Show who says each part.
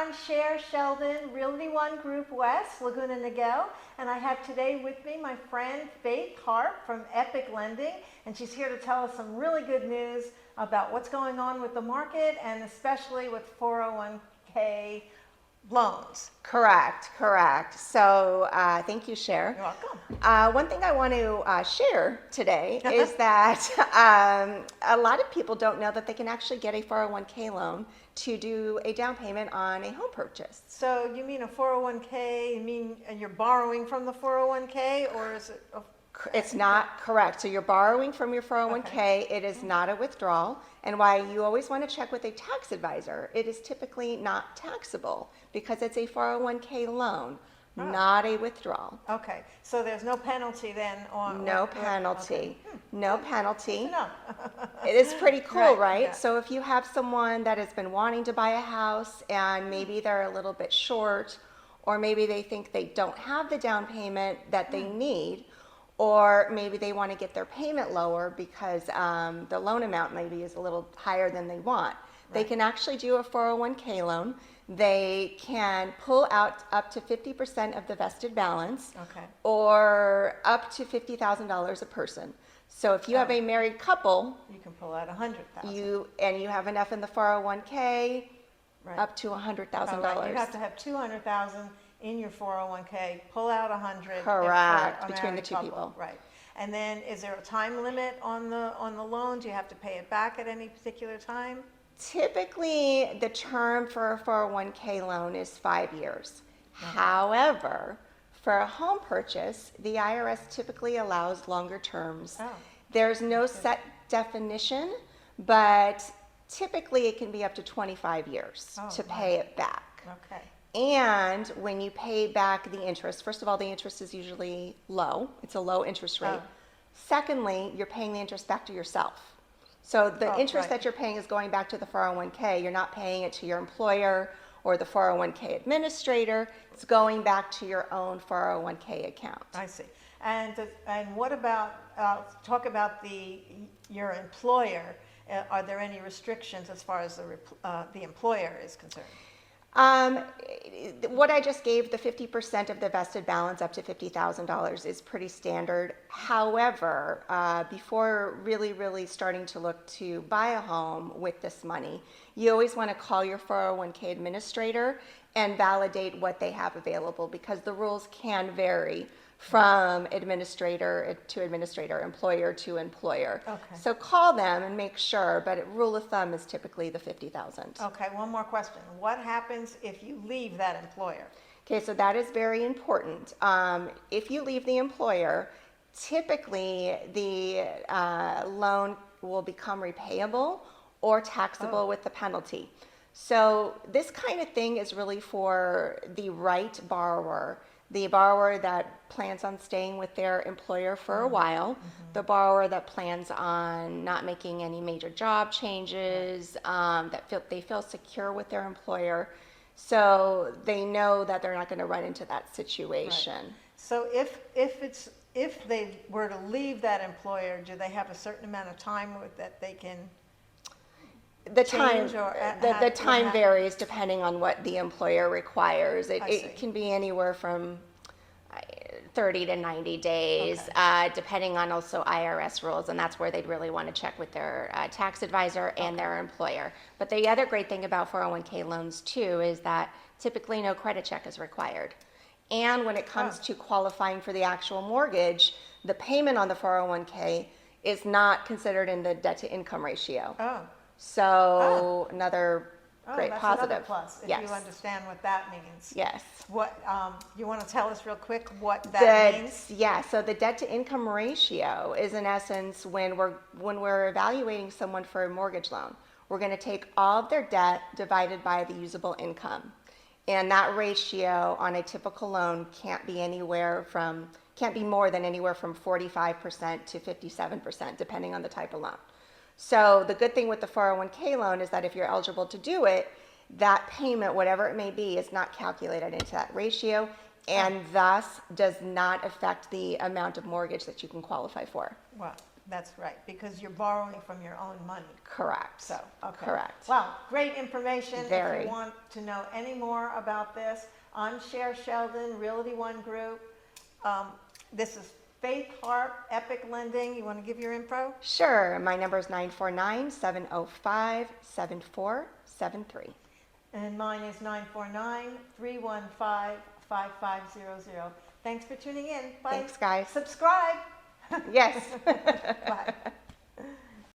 Speaker 1: I'm Sher Sheldon, Realty One Group West, Laguna Niguel, and I have today with me my friend Faith Harp from Epic Lending, and she's here to tell us some really good news about what's going on with the market and especially with 401k loans.
Speaker 2: Correct. So thank you, Cher.
Speaker 1: You're welcome.
Speaker 2: One thing I want to share today is that a lot of people don't know that they can actually get a 401k loan to do a down payment on a home purchase.
Speaker 1: So you mean a 401k, you mean you're borrowing from the 401k, or is it?
Speaker 2: It's not correct. So you're borrowing from your 401k.
Speaker 1: Okay.
Speaker 2: It is not a withdrawal. And why you always want to check with a tax advisor. It is typically not taxable because it's a 401k loan, not a withdrawal.
Speaker 1: Okay, so there's no penalty then on?
Speaker 2: No penalty.
Speaker 1: Okay.
Speaker 2: No penalty.
Speaker 1: No.
Speaker 2: It is pretty cool, right?
Speaker 1: Yeah.
Speaker 2: So if you have someone that has been wanting to buy a house and maybe they're a little bit short, or maybe they think they don't have the down payment that they need, or maybe they want to get their payment lower because the loan amount maybe is a little higher than they want. They can actually do a 401k loan. They can pull out up to 50% of the vested balance, or up to $50,000 a person. So if you have a married couple,
Speaker 1: you can pull out $100,000.
Speaker 2: You have enough in the 401k, up to $100,000.
Speaker 1: You have to have $200,000 in your 401k, pull out 100.
Speaker 2: Correct, between the two people.
Speaker 1: Right. And then is there a time limit on the loan? Do you have to pay it back at any particular time?
Speaker 2: Typically, the term for a 401k loan is 5 years. However, for a home purchase, the IRS typically allows longer terms. There's no set definition, but typically it can be up to 25 years to pay it back.
Speaker 1: Okay.
Speaker 2: And when you pay back the interest, first of all, the interest is usually low. It's a low interest rate. Secondly, you're paying the interest back to yourself. So the interest that you're paying is going back to the 401k. You're not paying it to your employer or the 401k administrator. It's going back to your own 401k account.
Speaker 1: I see. And what about, talk about your employer. Are there any restrictions as far as the employer is concerned?
Speaker 2: What I just gave, the 50% of the vested balance up to $50,000 is pretty standard. However, before really starting to look to buy a home with this money, you always want to call your 401k administrator and validate what they have available, because the rules can vary from administrator to administrator, employer to employer. So call them and make sure, but rule of thumb is typically the $50,000.
Speaker 1: Okay, one more question. What happens if you leave that employer?
Speaker 2: Okay, so that is very important. If you leave the employer, typically the loan will become repayable or taxable with the penalty. So this kind of thing is really for the right borrower. The borrower that plans on staying with their employer for a while, the borrower that plans on not making any major job changes, they feel secure with their employer, so they know that they're not going to run into that situation.
Speaker 1: So if they were to leave that employer, do they have a certain amount of time that they can?
Speaker 2: The time varies depending on what the employer requires. It can be anywhere from 30 to 90 days, depending on also IRS rules, and that's where they'd really want to check with their tax advisor and their employer. But the other great thing about 401k loans too is that typically no credit check is required. And when it comes to qualifying for the actual mortgage, the payment on the 401k is not considered in the debt to income ratio. So another great
Speaker 1: that's
Speaker 2: positive.
Speaker 1: Another plus, if you understand what that means.
Speaker 2: Yes.
Speaker 1: What you want to tell us real quick what that means?
Speaker 2: Yeah. So the debt to income ratio is in essence when we're evaluating someone for a mortgage loan, we're going to take all of their debt divided by the usable income, and that ratio on a typical loan can't be more than anywhere from 45% to 57%, depending on the type of loan. So the good thing with the 401k loan is that if you're eligible to do it, that payment, whatever it may be, is not calculated into that ratio, and thus does not affect the amount of mortgage that you can qualify for.
Speaker 1: Wow. That's right, because you're borrowing from your own money.
Speaker 2: Correct.
Speaker 1: So, okay.
Speaker 2: Correct.
Speaker 1: Well, great information.
Speaker 2: Very.
Speaker 1: If you want to know any more about this, I'm Sher Sheldon, Realty One Group. This is Faith Harp, Epic Lending. You want to give your info?
Speaker 2: Sure. My number is 949-705-7473.
Speaker 1: And mine is 949-315-5500. Thanks for tuning in. Bye.
Speaker 2: Thanks, guys.
Speaker 1: Subscribe.
Speaker 2: Yes.
Speaker 1: Bye.